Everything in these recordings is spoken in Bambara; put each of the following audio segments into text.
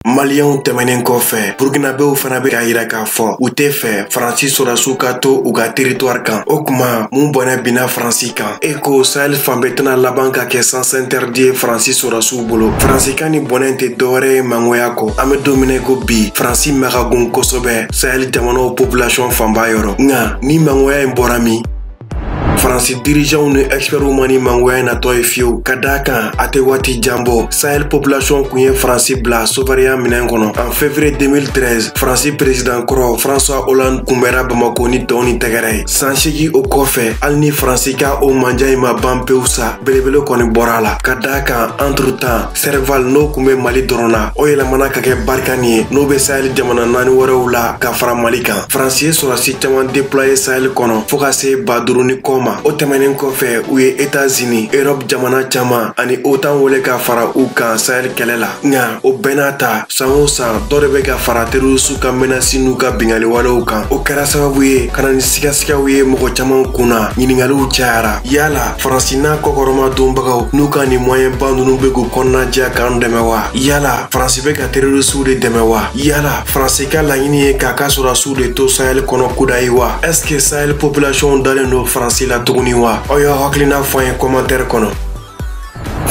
Maliens tɛmɛnen kɔfɛ Burkinabéw fana bɛ ka yira k'a fɔ u tɛ fɛ Faransi sɔrɔdasiw ka to u ka territoire kan. O kuma mun bɔnɛ binna Faransi kan. E ko Sahel fan bɛɛ tɛna laban ka kɛ sens interdit Faransi sɔrɔdasiw bolo. Faransikan ni bɔnɛ tɛ dɔwɛrɛ ye mangoya kɔ. An bɛ don min ko bi Faransi mɛkagun kosɛbɛ Sahel jamanaw population fanba yɔrɔ. Nka ni mangoya in bɔra min? Faransi dirigeants ni experts mani mangoya natɔ ye fiyewu ka d'a kan a tɛ waati jan bɔ Sahel population kun ye Faransi bila souveraineya minɛn kɔnɔ. En février 2013 Faransi président kɔrɔ François Hollande kunbɛra Bamako ni dɔn ni tɛgɛrɛ ye. San 8 o kɔfɛ hali ni Faransi ka o manja in ma ban pewu sa belebele kɔni bɔra a la. Ka d'a kan entre temps Serval n'o kun bɛ Mali dɔrɔn na o yɛlɛmana ka kɛ Barkhane ye n'o bɛ Sahel jamana 4 wɛrɛw la ka fara Mali kan. Faransi ye sɔrɔdasi caman déployer Sahel kɔnɔ fo ka se 50 ni kɔ ma. O tɛmɛnen kɔfɛ u ye États-Unis, Europe jamana caman ani OTAN wele ka fara u kan Sahel kɛlɛ la. Nka o bɛɛ n'a ta san o san dɔ de bɛ ka fara terroriste ka menaces n'u ka bingaliwalew kan. O kɛra sababu ye ka na ni sigasigaw ye mɔgɔ caman kunna ɲiningaliw cayara. Yala Faransi n'a kɔkɔrɔma donbagaw n'u ka nin moyen ba ninnu bɛ k'u kɔnɔnaja k'an dɛmɛ wa? Yala Faransi bɛ ka terroriste de dɛmɛ wa? Yala Faransi ka laɲini ye k'a ka sɔrɔdasiw de to Sahel kɔnɔ kuda ye wa? Est-ce que Sahel population dalen don Faransi la tuguni wa? Aw y'aw hakilina fɔ an ye commentaire kɔnɔ.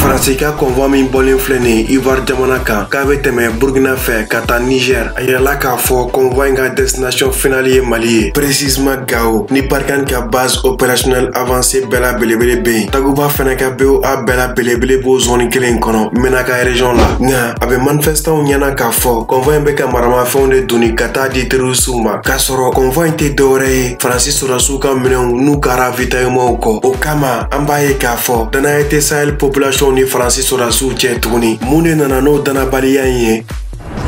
Faransi ka convoi min bɔlen filɛ nin ye Ivoire jamana kan k'a bɛ tɛmɛ Burkina fɛ ka taa Niger. A yirala k'a fɔ convoi in ka destination finale ye Mali ye. Précisément Gao ni Barkhane ka base opérationnelle avancée bɛɛ la belebele bɛ yen. Takuba fɛnɛ ka BOA bɛɛ la belebele b'o zone kelen kɔnɔ Menaka région la. Nka a bɛ manifestants ɲɛna k'a fɔ convoi in bɛ ka maramafɛnw de donni ka taa di terroristes ma. K'a sɔrɔ convoi in tɛ dɔwɛrɛ ye Faransi sɔrɔdasiw ka minɛnw n'u ka ravitaillement kɔ. O kama an b'a ye k'a fɔ danaya tɛ Sahel population ni Faransi sɔrɔdasiw cɛ tuguni. Mun de nana n'o danabaliya in ye?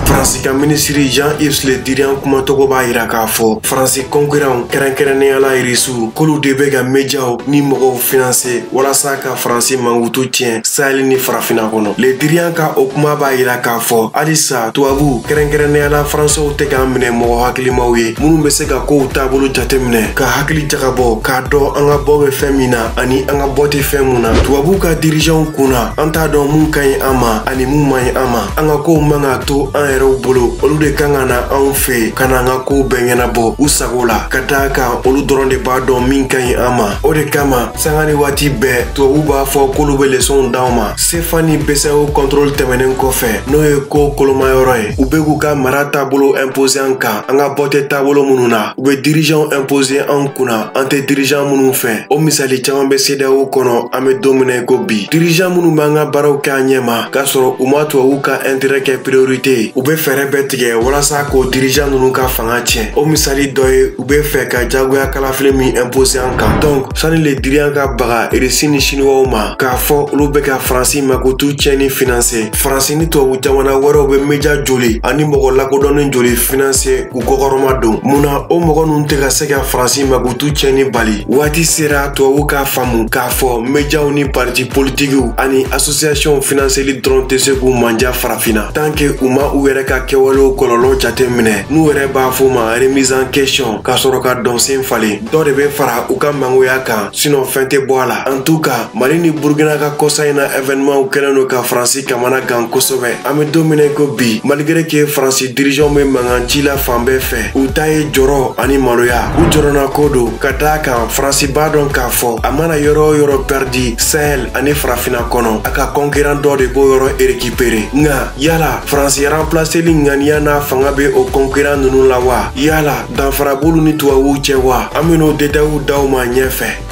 Faransi ka ministre Jean-Yves Le Drian kumacogo b'a yira k'a fɔ Faransi concurrents kɛrɛnkɛrɛnnenya la Irisiw k'olu de bɛ ka médiaw ni mɔgɔw financer walasa ka Faransi mankutu tiɲɛ Sahel ni farafinna kɔnɔ. Le Drian ka o kuma b'a yira k'a fɔ halisa tubabu kɛrɛnkɛrɛnnenya la Faransɛw tɛ k'an minɛ mɔgɔ hakilimaw ye minnu bɛ se ka kow taabolo jateminɛ ka hakili jagabɔ k'a dɔn an ka bɔ bɛ fɛn min na ani an ka bɔ tɛ fɛn mun na. Tubabu ka dirigeants kunna an t'a dɔn mun ka ɲi an ma ani mun man ɲi an ma. An ka kow man ka to an yɛrɛw bolo olu de kan ka na anw fɛ ka na an ka kow bɛɛ ɲɛnabɔ u sago la ka d'a kan olu dɔrɔn de b'a dɔn min ka ɲi an ma. O de kama sanga ni waati bɛɛ tubabu b'a fɔ k'olu bɛ leçon d'anw ma. CFA ni BCEAO contrôle tɛmɛnen kɔfɛ n'o ye ko kolomayɔrɔ ye u bɛ k'u ka mara taabolo imposer an kan an ka bɔ tɛ taabolo minnu na u bɛ dirigeants imposer an kunna an tɛ dirigeants minnu fɛ. O misali caman bɛ CEDEAO kɔnɔ an bɛ don min ko bi. Dirigeants minnu b'an ka baaraw kɛ an ɲɛ ma k'a sɔrɔ u ma tubabu ka intérêt kɛ priorité ye u bɛ fɛɛrɛ bɛɛ tigɛ walasa k'o dirigeant ninnu ka fanga tiɲɛ. O misali dɔ ye u bɛ fɛ ka jagoya kalafili min imposer an kan. Donc sani Le Drian ka baga Irisi ni Chinois ma k'a fɔ olu bɛ ka Faransi makutu tiɲɛni financer. Faransi ni tubabu jamana wɛrɛw bɛ média joli ani mɔgɔ lakodɔnnen joli financer k'u kɔkɔrɔma don. Munna o mɔgɔ ninnu tɛ ka se ka Faransi makutu tiɲɛni bali? Waati sera tubabu k'a faamu k'a fɔ médiaw ni parti politikiw ani association financeli dɔrɔn tɛ se k'u manja farafinna tant que u ma u yɛrɛ ka kɛwalew kɔlɔlɔ jate minɛ n'u yɛrɛ b'a fɔ ma remise en question ka sɔrɔ ka dɔn sen falen. Dɔ de bɛ fara u ka mangoya kan sinon fɛn tɛ bɔ a la. En tout cas Mali ni Burkina ka kɔsa in na événement kɛlen don ka Faransi kamana gan kosɛbɛ. An bɛ don min ko bi malgré que Faransi dirigeants bɛ mankan ci la fan bɛɛ fɛ u ta ye jɔrɔ ani maloya u jɔrɔna ko don ka d'a kan Faransi b'a dɔn k'a fɔ a mana yɔrɔ o yɔrɔ perdi Sahel ani farafinna kɔnɔ a ka concurrent dɔ de b'o yɔrɔ récupérer. Nka yala Faransi remplaceli ŋaniya n'a fanga bɛ o concurrent ninnu la wa? Yala danfara b'olu ni tubabuw cɛ wa? An bɛn'o détails d'aw ma ɲɛfɛ.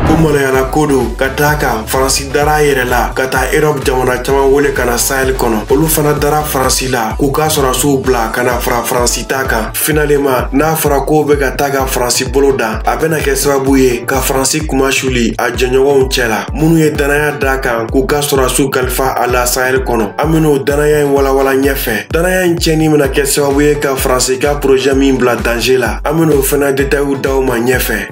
Ko maloyala ko don ka d'a kan Faransi dara a yɛrɛ la ka taa Europe jamana caman wele ka na Sahel kɔnɔ. Olu fana dara Faransi la k'u ka sɔrɔdasiw bila ka na fara Faransi ta kan. Finalement n'a fɔra ko bɛ ka taa ka Faransi bolo da a bɛna kɛ sababu ye ka Faransi kumasuli a jɛɲɔgɔnw cɛ la minnu ye danaya d'a kan k'u ka sɔrɔdasiw kalifa a la Sahel kɔnɔ. An bɛn'o danaya in walawala ɲɛfɛ. Danaya in tiɲɛni bɛna kɛ sababu ye ka Faransi ka projet min bila danger la. An bɛn'o fana détails d'aw ma ɲɛfɛ.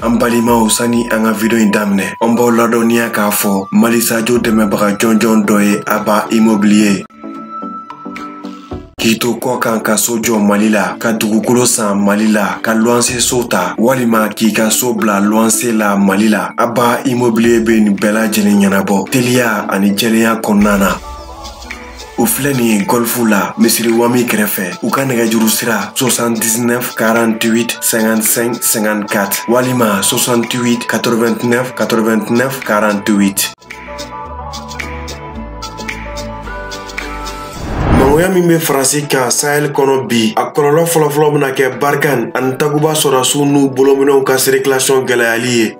An balimaw sani an ka video in daminɛ an b'aw ladɔnniya k'a fɔ Mali Sadio dɛmɛbaga jɔnjɔn dɔ ye Aba Immobilier. k'i to kɔ kan ka so jɔ Mali la, ka dugukolo san Mali la, ka luwanse so ta, walima k'i ka so bila luwanse la Mali la. Aba Immobilier bɛ nin bɛɛ lajɛlen ɲɛnabɔ teliya ani jɛlenya kɔnɔna na. U filɛ nin ye Golfu la misiri wami kɛrɛfɛ. U ka nɛgɛjuru sira 79 48 55 54 walima 68 89 89 48. Mangoya min bɛ Faransi kan Sahel kɔnɔ bi, a kɔlɔlɔ fɔlɔfɔlɔ bɛna kɛ Barkhane ani Takuba sɔrɔdasiw n'u bolominɛw ka circulation gɛlɛyali ye.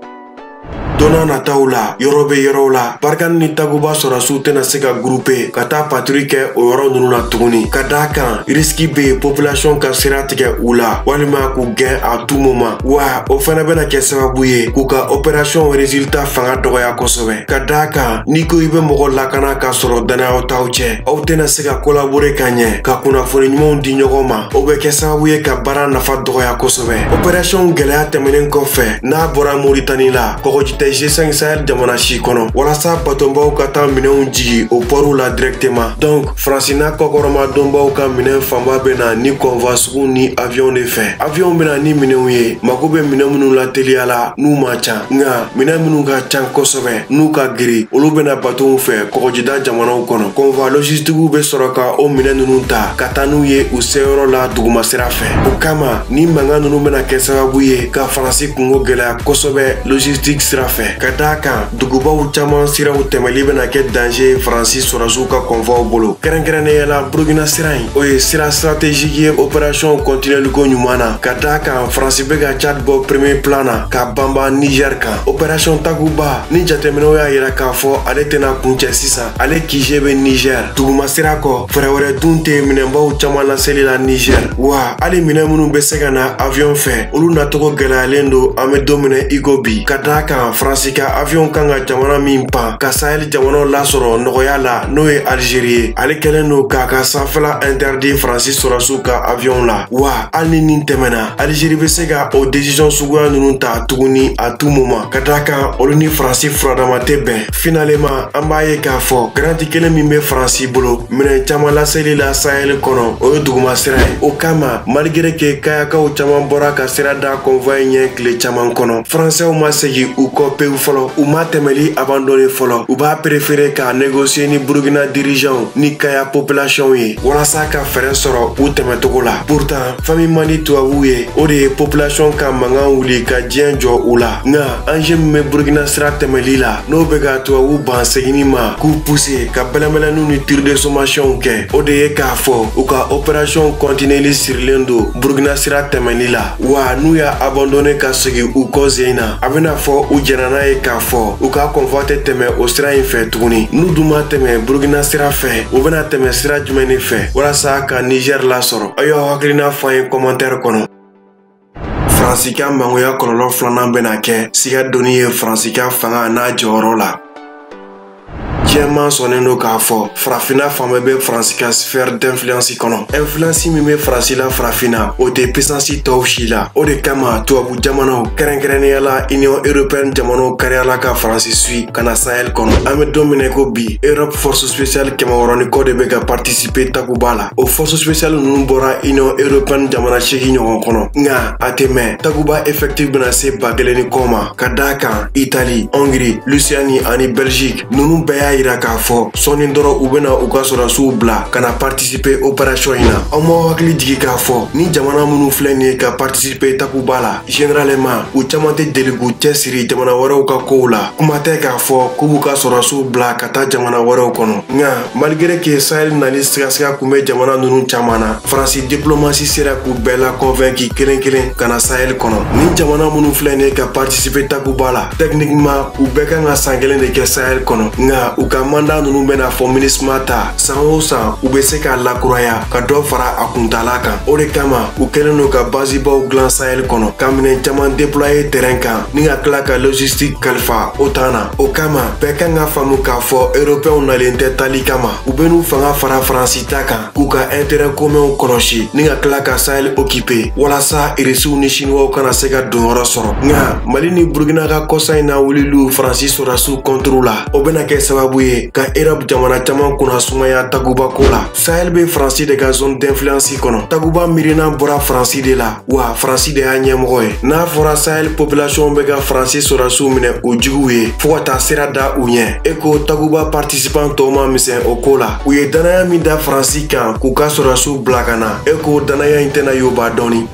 Donna nataw la, yɔrɔ bɛ yɔrɔw la, Barkhane ni Takuba sɔrɔdasiw tɛna se ka grouper ka taa patrouille kɛ o yɔrɔ ninnu na tuguni. Ka d'a kan risque bɛ yen population ka sira tigɛ u la walima k'u gɛn à tout moment. Wa o fana bɛna kɛ sababu ye k'u ka opération résultat fanga dɔgɔya kosɛbɛ. Ka d'a kan n'i ko i bɛ mɔgɔ lakana k'a sɔrɔ danayaw t'aw cɛ, aw tɛna se ka collaborer ka ɲɛ ka kunnafoni ɲumanw di ɲɔgɔn ma. O bɛ kɛ sababu ye ka baara nafa dɔgɔya kosɛbɛ. Opération gɛlɛya tɛmɛnen kɔfɛ n'a bɔra Mauritanie la, kɔgɔji tɛ G5 Sahel jamana si kɔnɔ walasa batonbaw ka taa minɛnw jigi o pɔriw la directement. Donc Faransi n'a kɔkɔrɔma donbaw ka minɛn fanba bɛna ni convoi sugu ni avion de fɛ. Avion bɛna ni minɛnw ye, mako bɛ minɛn minnu la teliya la n'u ma ca, nka minɛn minnu ka ca kosɛbɛ n'u ka giri olu bɛna batonw fɛ kɔgɔjida jamanaw kɔnɔ. Convoi logistiques bɛ sɔrɔ ka o minɛn ninnu ta ka taa n'u ye u seyɔrɔ la duguma sira fɛ. O kama ni mankan ninnu bɛna kɛ sababu ye ka Faransi kungo gɛlɛya kosɛbɛ logistique sira fɛ. Ka d'a kan dugubaw caman siraw tɛmɛli bɛna kɛ danger Faransi sɔrɔdasiw ka convoiw bolo. Kɛrɛnkɛrɛnnenya la Burkina sira in, o ye sira stratégique ye opération continuelle ko ɲuman na. Ka d'a kan Faransi bɛ ka Tchad bɔ premier plan na ka banba Niger kan. Opération Takuba ni jateminɛw y'a yira k'a fɔ ale tɛna kuncɛ sisan, ale kije bɛ Niger. Duguma sira kɔ fɛɛrɛ wɛrɛ dun tɛ minɛnbaw caman laseli la Niger. Wa hali minɛn minnu bɛ se ka na avion fɛ olu nacogo gɛlɛyalen don an bɛ don minɛ i ko bi. Ka d'a kan Faransi ka avion kan ka jamana min pan ka Sahel jamanaw lasɔrɔ nɔgɔya la n'o ye Algérie ye. Ale kɛlen don k'a ka sanfɛla interdit Faransi sɔrɔdasiw ka avion la. Wa hali ni nin tɛmɛna Algérie bɛ se ka o décision suguya ninnu ta tuguni à tout moment. Ka d'a kan olu ni Faransi furadama tɛ bɛn. Finalement an b'a ye k'a fɔ garanti kelen min bɛ Faransi bolo minɛn caman laseli la Sahel kɔnɔ o ye duguma sira ye. O kama malgré que kayakaw caman bɔra ka sira da convoi ɲɛ tile caman kɔnɔ, Français ma segin u kɔ pewu fɔlɔ. U ma tɛmɛli abandonné fɔlɔ. U b'a préféré ka négocier ni Burkina dirigeants ni Kaya population ye walasa ka fɛɛrɛ sɔrɔ u tɛmɛcogo la. Pourtant fami man di tubabuw ye, o de ye population ka mankan wuli ka diɲɛ jɔ u la. Nka enjeu min bɛ Burkina sira tɛmɛli la n'o bɛ ka tubabuw ban seginni ma k'u pousser ka bɛlɛnbɛlɛnniw ni tir de sommation kɛ, o de ye k'a fɔ u ka opération continuelle sirilen don Burkina sira tɛmɛli la. Wa n'u y'a abandonné ka segin u kɔ sen na, a bɛna fɔ u jɛnna n'a ye k'a fɔ u ka convoi tɛ tɛmɛ o sira in fɛ tuguni. N'u dun ma tɛmɛ Burkina sira fɛ, u bɛna tɛmɛ sira jumɛn de fɛ walasa ka Niger lasɔrɔ? A y'aw hakilina fɔ an ye commentaire kɔnɔ. Faransi ka mangoya kɔlɔlɔ filanan bɛna kɛ siga donni ye Faransi ka fanga n'a jɔyɔrɔ la. Diɲɛman sɔnnen don k'a fɔ farafinna fan bɛɛ bɛ Faransi ka sphère d'influence kɔnɔ. Influence min bɛ Faransi la farafinna o tɛ puissance tɔw si la. O de kama tubabu jamanaw kɛrɛnkɛrɛnnenya la Union européenne jamanaw kariyala ka Faransi suit ka na Sahel kɔnɔ. An bɛ don min ko bi Europe force spéciale 100 kɔ de bɛ ka participer Takuba la. O force spéciale ninnu bɔra Union européenne jamana 8 ɲɔgɔn kɔnɔ. Nka a tɛ mɛn Takuba effectif bɛna se 1000 ni kɔ ma. Ka d'a kan Italie, Hongrie, Lituanie ani Belgique ninnu bɛɛ y'a yira k'a fɔ sɔɔni dɔrɔn u bɛna u ka sɔrɔdasiw bila ka na participer opération in na. Aw m'aw hakili jigi k'a fɔ ni jamana minnu filɛ nin ye ka participer Takuba la généralement u caman tɛ deli k'u cɛsiri jamana wɛrɛw ka kow la. Kuma tɛ k'a fɔ k'u b'u ka sɔrɔdasiw bila ka taa jamana wɛrɛw kɔnɔ. Nka malgré que Sahel nali sigasiga kun bɛ jamana ninnu caman na, Faransi diplomatie sera k'u bɛɛ la convaincre kelen kelen ka na Sahel kɔnɔ. Ni jamana minnu filɛ nin ye ka participer Takuba la techniquement u bɛɛ kan ka san kelen de kɛ Sahel kɔnɔ. Nka u ka mandat ninnu bɛna fɔ MINUSMA ta san o san u bɛ se k'a lakuraya ka dɔ fara a kuntala kan. O de kama u kɛlen don ka bazibaw dilan Sahel kɔnɔ ka minɛn caman déployer terrain kan ni ka tila ka logistique kalifa o tan na. O kama bɛɛ kan ka faamu k'a fɔ européenw nalen tɛ tali kama, u bɛ n'u fanga fara Faransi ta kan k'u ka intérêt communw kɔlɔsi ni ka tila ka Sahel occuper walasa Irisiw ni Chinois kana se ka donyɔrɔ sɔrɔ. Nka Mali ni Burkina ka kɔsa in na wuliliw Faransi sɔrɔdasiw contre la, o bɛna kɛ sababu ye ka Europe jamana caman kunna sumaya taguba ko la. Sahel be Faransi de ka zone d'influence kɔnɔ. Taguba miirina bɔra Faransi de la wa Faransi de y'a ɲɛmɔgɔ ye. N'a fɔra Sahel population bɛ ka Faransi sɔrɔdasiw minɛ o juguw ye fo ka taa sira da u ɲɛ. E ko taguba participant tɔw ma misɛn o ko la. U ye danaya min da Faransi kan k'u ka sɔrɔdasiw bila ka na. E ko danaya in tɛna yoba dɔɔni.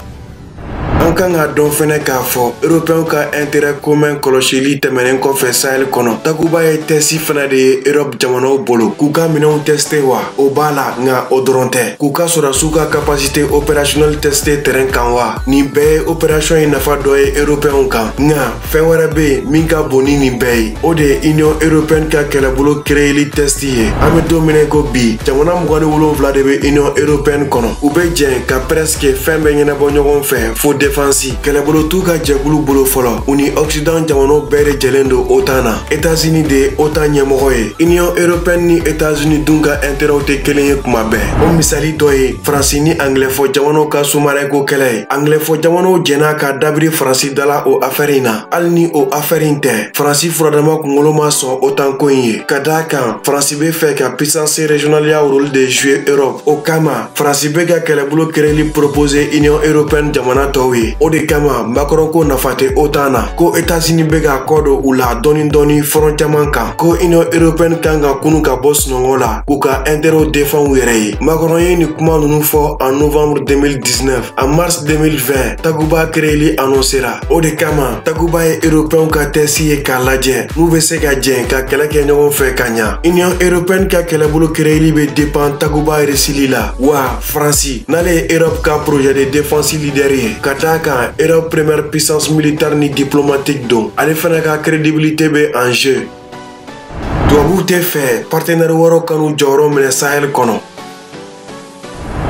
An kan ka dɔn fɛnɛ k'a fɔ Européens ka intérêt commun kɔlɔsili tɛmɛnen kɔfɛ Sahel kɔnɔ. Taguba ye tɛsi fɛnɛ de ye Europe jamanaw bolo k'u ka minɛnw tester wa o b'a la nka o dɔrɔn tɛ. K'u ka sɔrɔdasiw ka capacité opérationnelle tester terrain kan wa. Nin bɛɛ ye opération in nafa dɔ ye Européens kan. Nka fɛn wɛrɛ bɛ yen min ka bon ni nin bɛɛ ye. O de ye Union Européenne ka kɛlɛbolo créeli test ye. An bɛ don min na ko bi jamana 27 de bɛ Union Européenne kɔnɔ. U bɛ jɛn ka presque fɛn bɛɛ ɲɛnabɔ ɲɔgɔn fɛ fo défense. Kɛlɛbolo t'u ka jɛkulu bolo fɔlɔ. U ni Occident jamanaw bɛɛ de jɛlen don OTAN na. États-Unis de ye OTAN ɲɛmɔgɔ ye. Union Européenne ni États-Unis dun ka intérêtw tɛ kelen ye kuma bɛɛ. O misali dɔ ye Faransi ni Anglɛfɔ jamanaw ka sumareko kɛlɛ ye. Anglɛfɔ jamanaw jɛnna ka dabiri Faransi dala o affaire in na. Hali ni o affaire in tɛ Faransi furadama kunkolo ma sɔn OTAN ko in ye. Ka d'a kan Faransi bɛ fɛ ka puissance régionale y'a rôle de jouer Europe. O kama Faransi bɛ ka kɛlɛbolo créeli proposer Union Européenne jamana tɔw ye. O de kama Macron ko nafa tɛ OTAN na. Ko États-Unis bɛ ka kɔ don u la dɔɔni front caman kan. Ko Union Européenne kan ka kunu ka bɔ sunɔgɔ la k'u ka intérêt défend u yɛrɛ ye. Macron ye nin kuma ninnu fɔ en novembre 2019. En mars 2020 Taguba créeli annoncera. O de kama Taguba ye Européens ka tɛsi ye k'a lajɛ n'u bɛ se ka jɛn ka kɛlɛ kɛ ɲɔgɔn fɛ ka ɲa. Union Européenne ka kɛlɛbolo créeli bɛ dépend Taguba réusili la wa Faransi n'ale ye Europe ka projet de défense leader ye. Ka d'a kan Europe première puissance militaire ni diplomatique don. Ale fana ka crédibilité bɛ en jeu. Tubabuw tɛ fɛ partenaire wɛrɛw ka n'u jɔyɔrɔ minɛ Sahel kɔnɔ.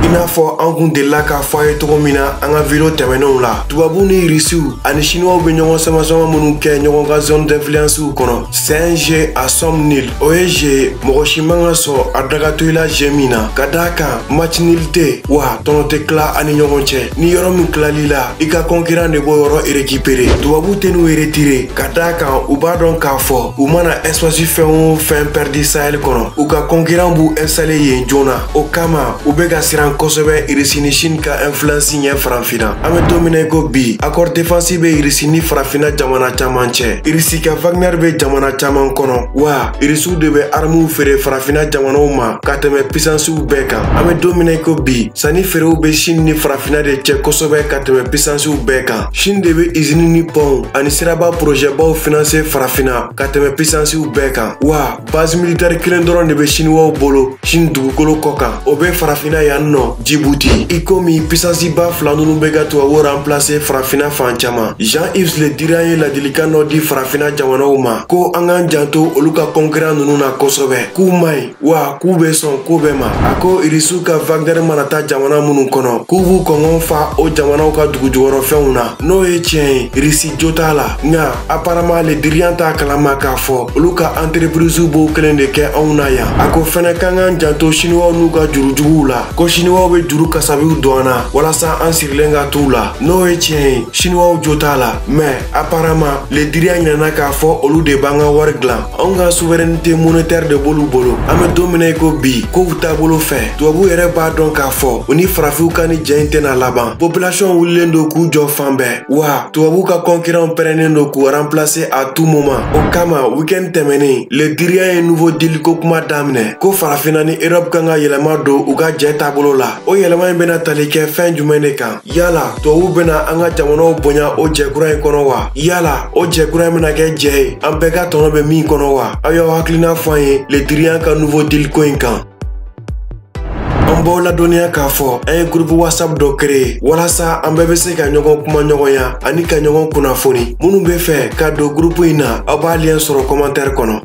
I n'a fɔ an kun delila k'a fɔ a ye cogo min na an ka video tɛmɛnenw la. Tubabuw ni Rusiw ani Chinois bɛ ɲɔgɔn sama minnu kɛ ɲɔgɔn ka zone d'influence kɔnɔ. C'est un jeu à somme nulle. O ye jeu mɔgɔ si man ka sɔn a daga to i la jeu min na. Ka d'a kan match nul tɛ wa tɔnɔ tɛ tila ani ɲɔgɔn cɛ. Ni yɔrɔ min tilali la i ka concurrent de b'o yɔrɔ récupérer. Tubabuw tɛ n'u retirer. Ka d'a kan u b'a dɔn k'a fɔ u mana espace fɛn o fɛn perdu Sahel kɔnɔ u ka concurrent b'u installer yen joona. O kama u bɛ ka siran kosɛbɛ Russie ni Chine ka influence ɲɛ farafinna. An bɛ don min na ko bi accord défensif bɛ Russie ni farafinna jamana caman cɛ. Russie ka Wagner bɛ jamana caman kɔnɔ wa Russiw de bɛ armes feere farafinna jamanaw ma ka tɛmɛ puissancew bɛɛ kan. An bɛ don min na ko bi sanni feerew bɛ Chine ni farafinna de cɛ kosɛbɛ ka tɛmɛ puissancew bɛɛ kan. Chine de bɛ usine ni pont ani siraba projet baw financer farafinna ka tɛmɛ puissancew bɛɛ kan. Wa base militaire kelen dɔrɔn de bɛ Chinois bolo Chine dugukolo kɔ kan. O bɛ farafinna yan nɔ Djibouti. I komi puissance ba fila ninnu bɛ ka tubabuw remplacer farafinna fan caman. Jean-Yves Le Drian ye ladilikan dɔ di farafinna jamanaw ma ko an k'an janto olu ka concurrent ninnu na kosɛbɛ. K'u maɲi wa k'u bɛ sɔn ko bɛɛ ma. A ko Rusiw ka Wagner mana taa jamana minnu kɔnɔ k'u b'u kɔngɔn fa o jamanaw ka dugu jukɔrɔfɛnw na. N'o ye tiɲɛ ye Russie jo t'a la. Nka apparemment Le Drian t'a kalama k'a fɔ olu ka entreprise b'o kelen de kɛ anw na yan. A ko fɛnɛ k'an k'an janto Chinois n'u ka jurujuguw la. Ko Chinois bɛ juru kasabiw don an na walasa an sirilen ka t'u la. N'o ye tiɲɛ ye Chinois jo t'a la. Mais apparemment Le Drian ɲinɛna k'a fɔ olu de b'an ka wari dilan. Anw ka souveraineté monétaire de b'olu bolo. An bɛ don min na ko bi kow taabolo fɛ tubabuw yɛrɛ b'a dɔn k'a fɔ u ni farafinw ka ni jɛ in tɛna laban. Population wulilen don k'u jɔ fan bɛɛ wa tubabuw ka concurrent pɛrɛnnen don k'u remplacer à tout moment. O kama week-end tɛmɛnen Le Drian ye nouveau deal ko kuma daminɛ ko farafinna ni Europe kan ka yɛlɛma don u ka jɛ taabolo la. O yɛlɛma in bɛna tali kɛ fɛn jumɛn de kan? Yala tubabuw bɛna an ka jamanaw bonya o jɛkura in kɔnɔ wa? Yala o jɛkura in bɛna kɛ jɛ ye an bɛɛ ka tɔnɔ bɛ min kɔnɔ wa? Aw y'aw hakilina fɔ an ye Le Drian ka nouveau deal ko in kan. An b'aw ladɔnniya k'a fɔ an ye groupe WhatsApp dɔ créer walasa an bɛɛ bɛ se ka ɲɔgɔn kuma ɲɔgɔnya ani ka ɲɔgɔn kunnafoni. Minnu bɛ fɛ ka don groupe in na aw b'a lien sɔrɔ commentaire kɔnɔ.